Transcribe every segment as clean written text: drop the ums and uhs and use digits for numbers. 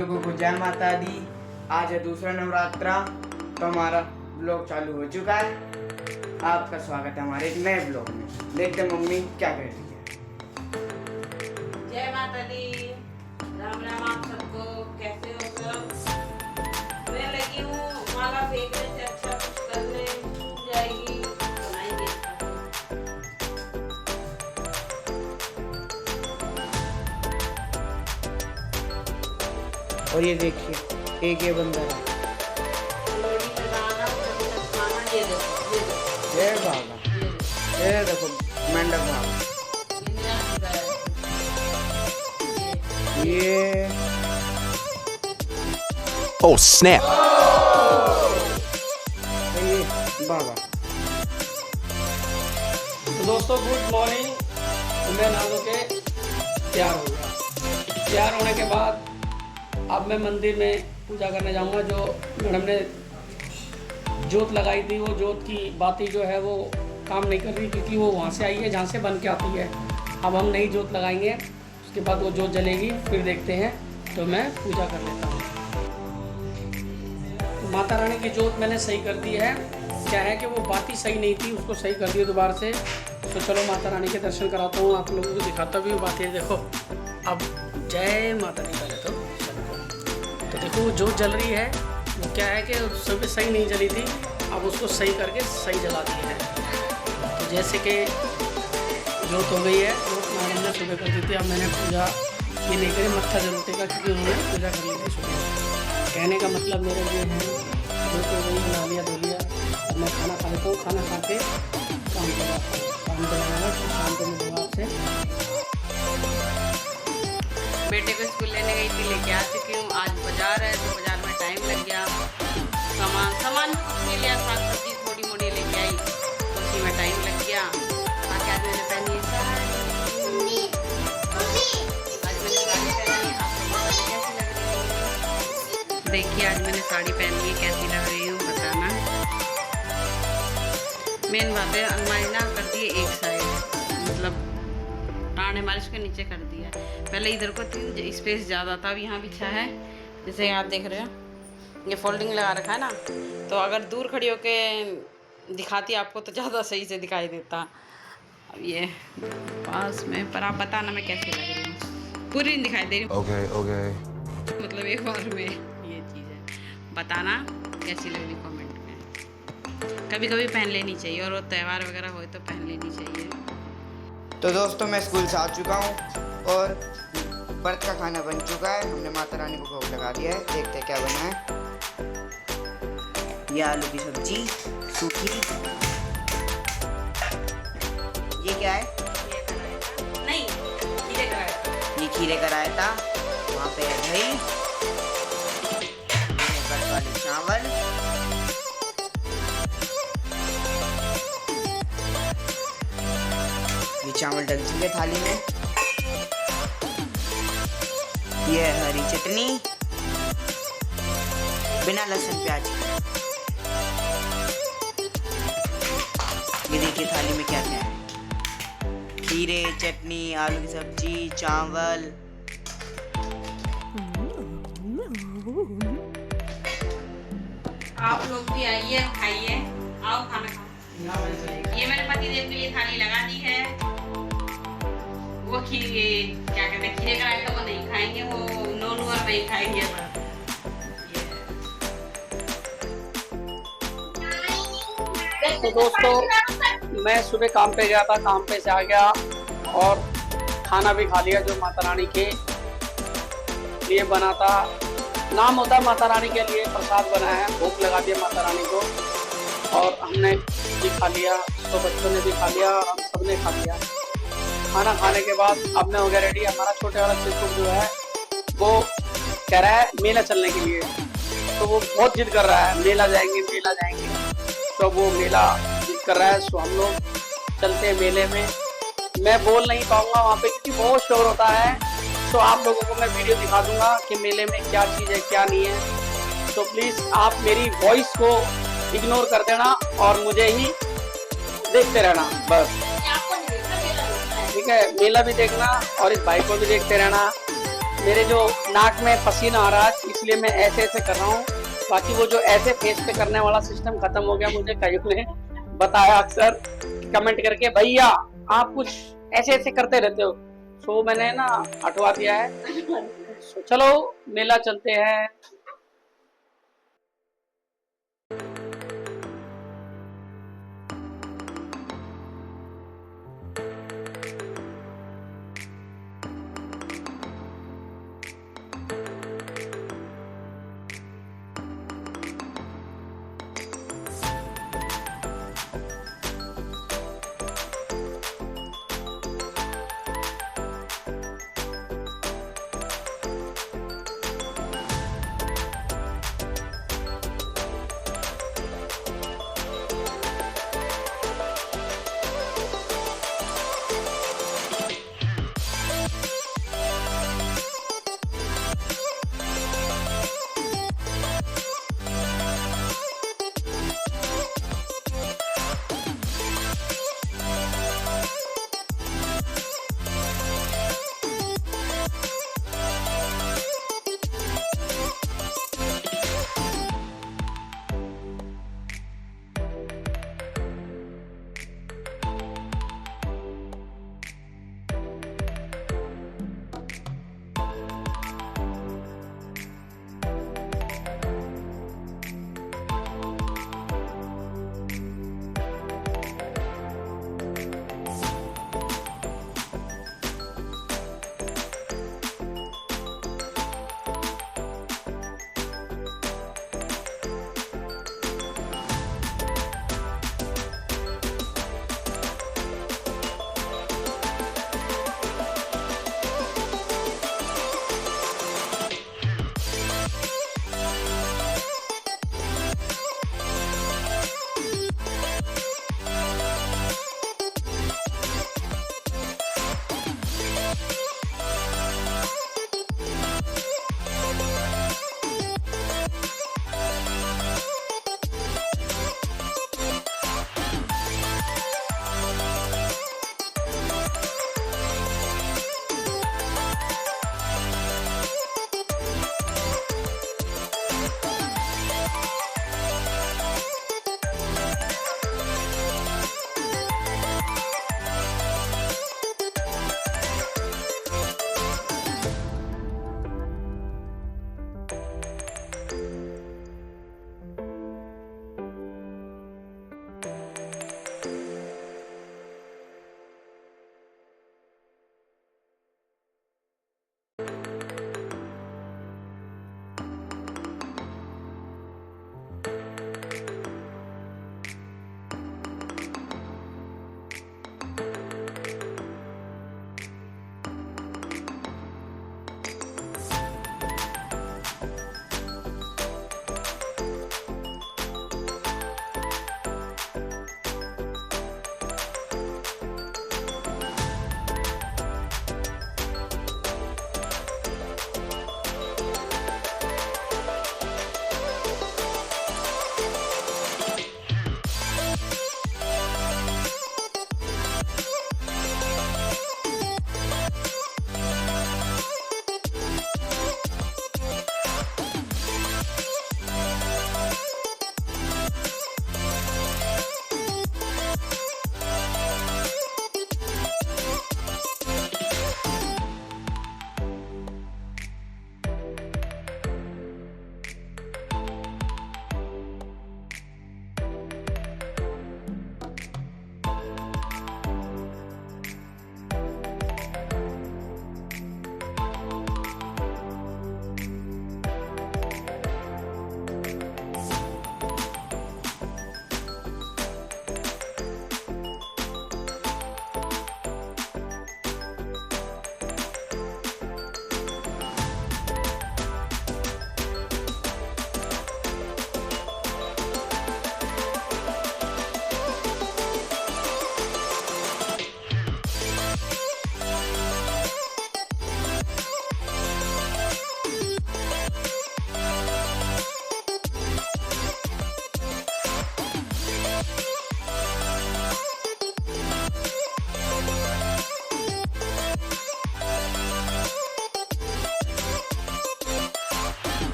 लोगों को जय माता दी। आज है दूसरा नवरात्रा, तो हमारा ब्लॉग चालू हो चुका है। आपका स्वागत है हमारे एक नए ब्लॉग में। देखते हैं मम्मी क्या कह रही है। जय माता दी, राम राम आप सबको। कैसे हो सब? मैं लगी हूँ माला फेंकने से अच्छा कुछ करने जाएगी बनाएंगे। और ये देखिए एक ये बंदा है। लोड़ी लगाना, खाना ये देखो, ये देखो, ये बाबा, ये देखो मेंढक बाबा। ये Oh snap! ये बाबा। तो दोस्तों गुड मॉर्निंग। मैं नहा के तैयार हो गया। तैयार होने के बाद अब मैं मंदिर में पूजा करने जाऊंगा। जो मैडम ने जोत लगाई थी, वो जोत की बाती जो है वो काम नहीं कर रही, क्योंकि वो वहाँ से आई है जहाँ से बन के आती है। अब हम नई जोत लगाएंगे, उसके बाद वो जोत जलेगी, फिर देखते हैं। तो मैं पूजा कर लेता हूँ। तो माता रानी की जोत मैंने सही कर दी है। क्या है कि वो बाती सही नहीं थी, उसको सही कर दिया दोबारा से। तो चलो माता रानी के दर्शन कराता हूँ, आप लोगों को दिखाता भी हूँ बातें। देखो अब जय माता दी। पहले तो देखो वो जोत जल रही है, वो क्या है कि सुबह सही नहीं जली थी, अब उसको सही करके सही जला दी है। तो जैसे कि जोत हो गई है, जोत मैडम ने सुबह कर दी थी। अब मैंने पूजा ये नहीं करी, मत्था जरूर टेका, क्योंकि उन्होंने पूजा कर ली थी सुबह। कहने का मतलब मेरा ये है, जोत हो गई, नहा लिया धो लिया। अब मैं खाना खा लेता हूँ, खाना खा के काम कर जाता हूँ। काम कराना तो शाम को मिलूँगा आपसे। बेटे को स्कूल लेने गई थी, लेके आ चुकी हूँ। आज बाजार है तो बाजार में टाइम लग गया। सामान भी कुछ नहीं लिया, साग सब्जी थोड़ी मोड़ी लेके आई, तो उसी में टाइम लग गया। बाकी आज मैंने पहनी है साड़ी। आज मैंने साड़ी पहनी है, आपको कैसी लग रही है? देखिए आज मैंने साड़ी पहनी है, कैसी लग रही हूँ बताना। मेन बात है अलमारी ना कर दी एक साइड, मतलब टाँग हमारे इसके नीचे कर दिया। पहले इधर को थी स्पेस ज़्यादा था, अब यहाँ बिछा है। जैसे आप देख रहे हो, ये फोल्डिंग लगा रखा है ना, तो अगर दूर खड़ी होके दिखाती आपको तो ज़्यादा सही से दिखाई देता। अब ये पास में, पर आप बताना मैं कैसी लग रही हूँ। पूरी नहीं दिखाई दे रही, Okay. मतलब एक बार में ये चीज़ है। बताना कैसी लग रही कमेंट में। कभी कभी पहन लेनी चाहिए, और वो त्यौहार वगैरह हो तो पहन लेनी चाहिए। तो दोस्तों मैं स्कूल से आ चुका हूँ और व्रत का खाना बन चुका है। हमने माता रानी को भोग लगा दिया है। देखते हैं क्या बना है। ये आलू की सब्जी सूखी। ये क्या है? नहीं, खीरे का रायता। ये खीरे का रायता। वहाँ पे है दही, व्रत वाले चावल, ये चावल डल चुके थाली में। ये है हरी चटनी बिना लहसुन प्याज की। ये देखिए थाली में क्या क्या है। खीरे, चटनी, आलू की सब्जी, चावल। आप लोग भी आइए, खाइए, आओ खाना खाओ। ये मेरे पति देव के लिए थाली लगा दी है। वो खीरे, क्या कहते हैं, खीरे का रायता वो नहीं खाएंगे, वो नोनू और मैं ही खाएंगे। तो दोस्तों मैं सुबह काम पे गया था, काम पे से आ गया और खाना भी खा लिया, जो माता रानी के लिए बना था। नाम होता है माता रानी के लिए, प्रसाद बना है, भोग लगा दिया माता रानी को। और हमने भी खा लिया, तो बच्चों ने भी खा लिया और हम सब ने खा लिया। खाना खाने के बाद अब मैं हो गया रेडी। हमारा छोटे वाला चित्रकूट जो है वो कह रहा है मेला चलने के लिए, तो वो बहुत जिद कर रहा है, मेला जाएंगे मेला जाएंगे। तो वो मेला जिद कर रहा है, सो हम लोग चलते हैं मेले में। मैं बोल नहीं पाऊंगा वहाँ पे, क्योंकि बहुत शोर होता है। तो आप लोगों को मैं वीडियो दिखा दूंगा कि मेले में क्या चीज़ है क्या नहीं है। तो प्लीज़ आप मेरी वॉइस को इग्नोर कर देना और मुझे ही देखते रहना बस, ठीक है। मेला भी देखना और इस भाई को भी देखते रहना। मेरे जो नाक में पसीना आ रहा है इसलिए मैं ऐसे ऐसे कर रहा हूँ। बाकी वो जो ऐसे फेस पे करने वाला सिस्टम खत्म हो गया, मुझे कईयों ने बताया अक्सर कमेंट करके, भैया आप कुछ ऐसे ऐसे करते रहते हो। सो मैंने ना हटवा दिया है। सो चलो मेला चलते हैं।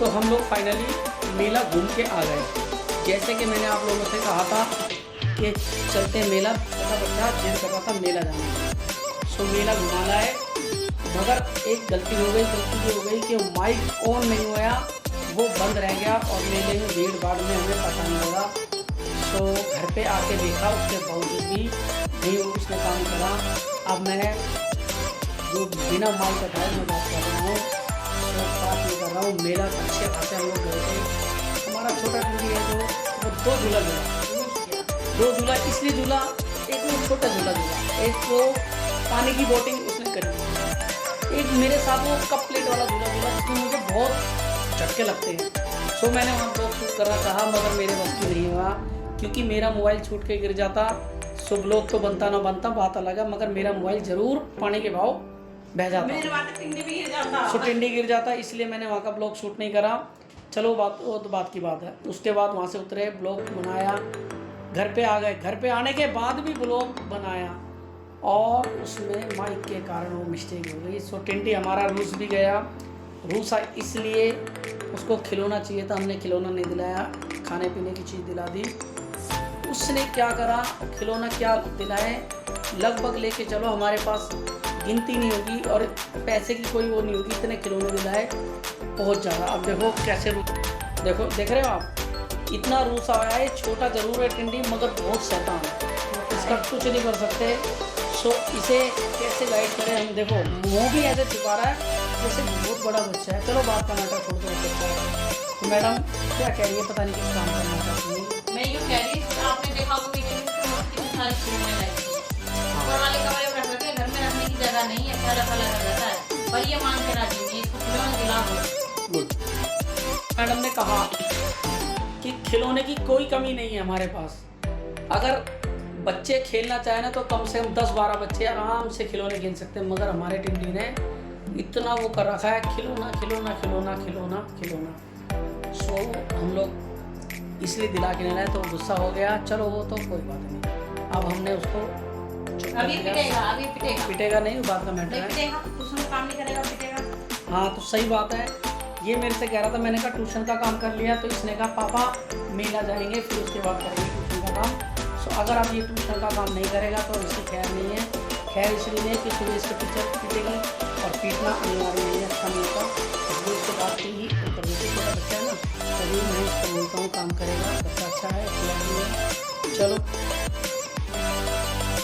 तो हम लोग फाइनली मेला घूम के आ गए। जैसे कि मैंने आप लोगों से कहा था कि चलते मेला, छोटा बच्चा जिद कर रहा था मेला जाने का। सो मेला घुमाना है, मगर एक गलती हो गई। गलती ये हो गई कि माइक ऑन नहीं हुआ, वो बंद रह गया और मेले में भीड़ भाड़ में हमें पता नहीं लगा। सो घर पे आके देखा, उसके बावजूद भी नहीं उसने काम करा। अब मैं जो बिना माइक उठाए मैं बात कर रहा हूँ, तो बात नहीं कर रहा हूँ। मेला अच्छे खासे हम लोग गए थे। हमारा छोटा टूटी है जो वो 2 झूला झूला, 2 झूला इसलिए झूला, एक वो छोटा झूला झूला, एक वो पानी की बोटिंग उसने करी, एक मेरे साथ वो कप प्लेट वाला झूला झूला, जिसमें मुझे बहुत झटके लगते हैं। सो मैंने वहाँ ब्लॉग शूट करना चाहा, मगर मेरे बस की नहीं हुआ, क्योंकि मेरा मोबाइल छूट के गिर जाता। सो ब्लॉग तो बनता ना बनता बात अलग है, मगर मेरा मोबाइल ज़रूर पानी के भाव बह जाता, सो टिंडी गिर जाता। इसलिए मैंने वहाँ का ब्लॉग शूट नहीं करा। चलो बात वो तो बात की बात है। उसके बाद वहाँ से उतरे, ब्लॉग बनाया, घर पे आ गए। घर पे आने के बाद भी ब्लॉग बनाया और उसमें माइक के कारण वो मिस्टेक हो गई। सो टिंडी हमारा रूस भी गया। रूसा इसलिए उसको खिलौना चाहिए था, हमने खिलौना नहीं दिलाया, खाने पीने की चीज़ दिला दी। उसने क्या करा, खिलौना क्या दिलाए, लगभग लेके चलो हमारे पास गिनती नहीं होगी और पैसे की कोई वो नहीं होगी, इतने खिलौने दिलाए बहुत ज़्यादा। अब देखो कैसे देखो, देख रहे हो आप, इतना रूसा आया है। छोटा ज़रूर है टिंडी, मगर बहुत शैतान है, इसका कुछ नहीं कर सकते। सो इसे कैसे गाइड करें हम। देखो मुँह भी ऐसे छुपा रहा है जैसे बहुत बड़ा बच्चा है। चलो बात का नाटक छोड़ दो। तो मैडम क्या कह रही है, पता नहीं किस काम करना चाहती है। मैं यूँ कह रही, आपने देखा होगा कितने सारे खिलौने लाए थे, ऊपर वाले कमरे में रख रखे हैं, घर में रखने की जगह नहीं है, पहला पहला कर रहता है, पर ये मांग के राजी नहीं, इसको खिलौने दिलाओ। गुड। मैडम ने कहा कि खिलौने की कोई कमी नहीं है हमारे पास। अगर बच्चे खेलना चाहे ना तो कम से कम 10-12 बच्चे आराम से खिलौने खेल सकते हैं, मगर हमारे टिंडी ने इतना वो कर रखा है, खिलौना खिलौना खिलौना खिलौना खिलौना। सो हम लोग इसलिए दिला के नहीं लाए, तो गुस्सा हो गया। चलो वो तो कोई बात नहीं, अब हमने उसको अभी पिटेगा, पिटेगा नहीं, बात का मैटर है। पिटेगा, ट्यूशन काम नहीं करेगा, पिटेगा। हाँ तो सही बात है। ये मेरे से कह रहा था, मैंने कहा ट्यूशन का काम कर लिया, तो इसने कहा पापा मेला जाएंगे फिर उसके बाद करेंगे ट्यूशन का काम। सो अगर आप ये ट्यूशन का काम नहीं करेगा तो इसकी खैर नहीं है। खैर इसलिए नहीं कि सुबह इसके टीचर पीटेगी और पीटना अनिवार्य नहीं है, अच्छा नहीं होता। वो इसके बाद ही कर देती, छोटा बच्चा है ना, तभी मैं इसको बोलता हूँ काम करेगा, बच्चा अच्छा है, है। चलो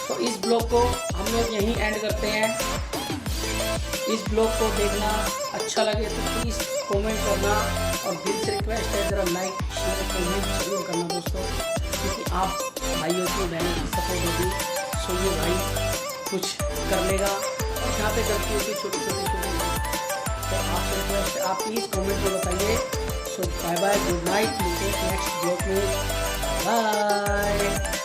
तो इस ब्लॉग को हम लोग यहीं एंड करते हैं। इस ब्लॉग को देखना अच्छा लगे तो प्लीज़ कमेंट करना, और दिल से रिक्वेस्ट है ज़रा लाइक शेयर कमेंट जरूर करना दोस्तों, क्योंकि आप भाइयों की बहनों की सपोर्ट होगी। सो ये भाई कुछ कर लेगा, और जहाँ पे गलती होगी छोटी तो आपसे रिक्वेस्ट है आप प्लीज़ कमेंट में बताइए। सो बाय बाय, गुड नाइट, मिलते हैं नेक्स्ट ब्लॉग में, बाय।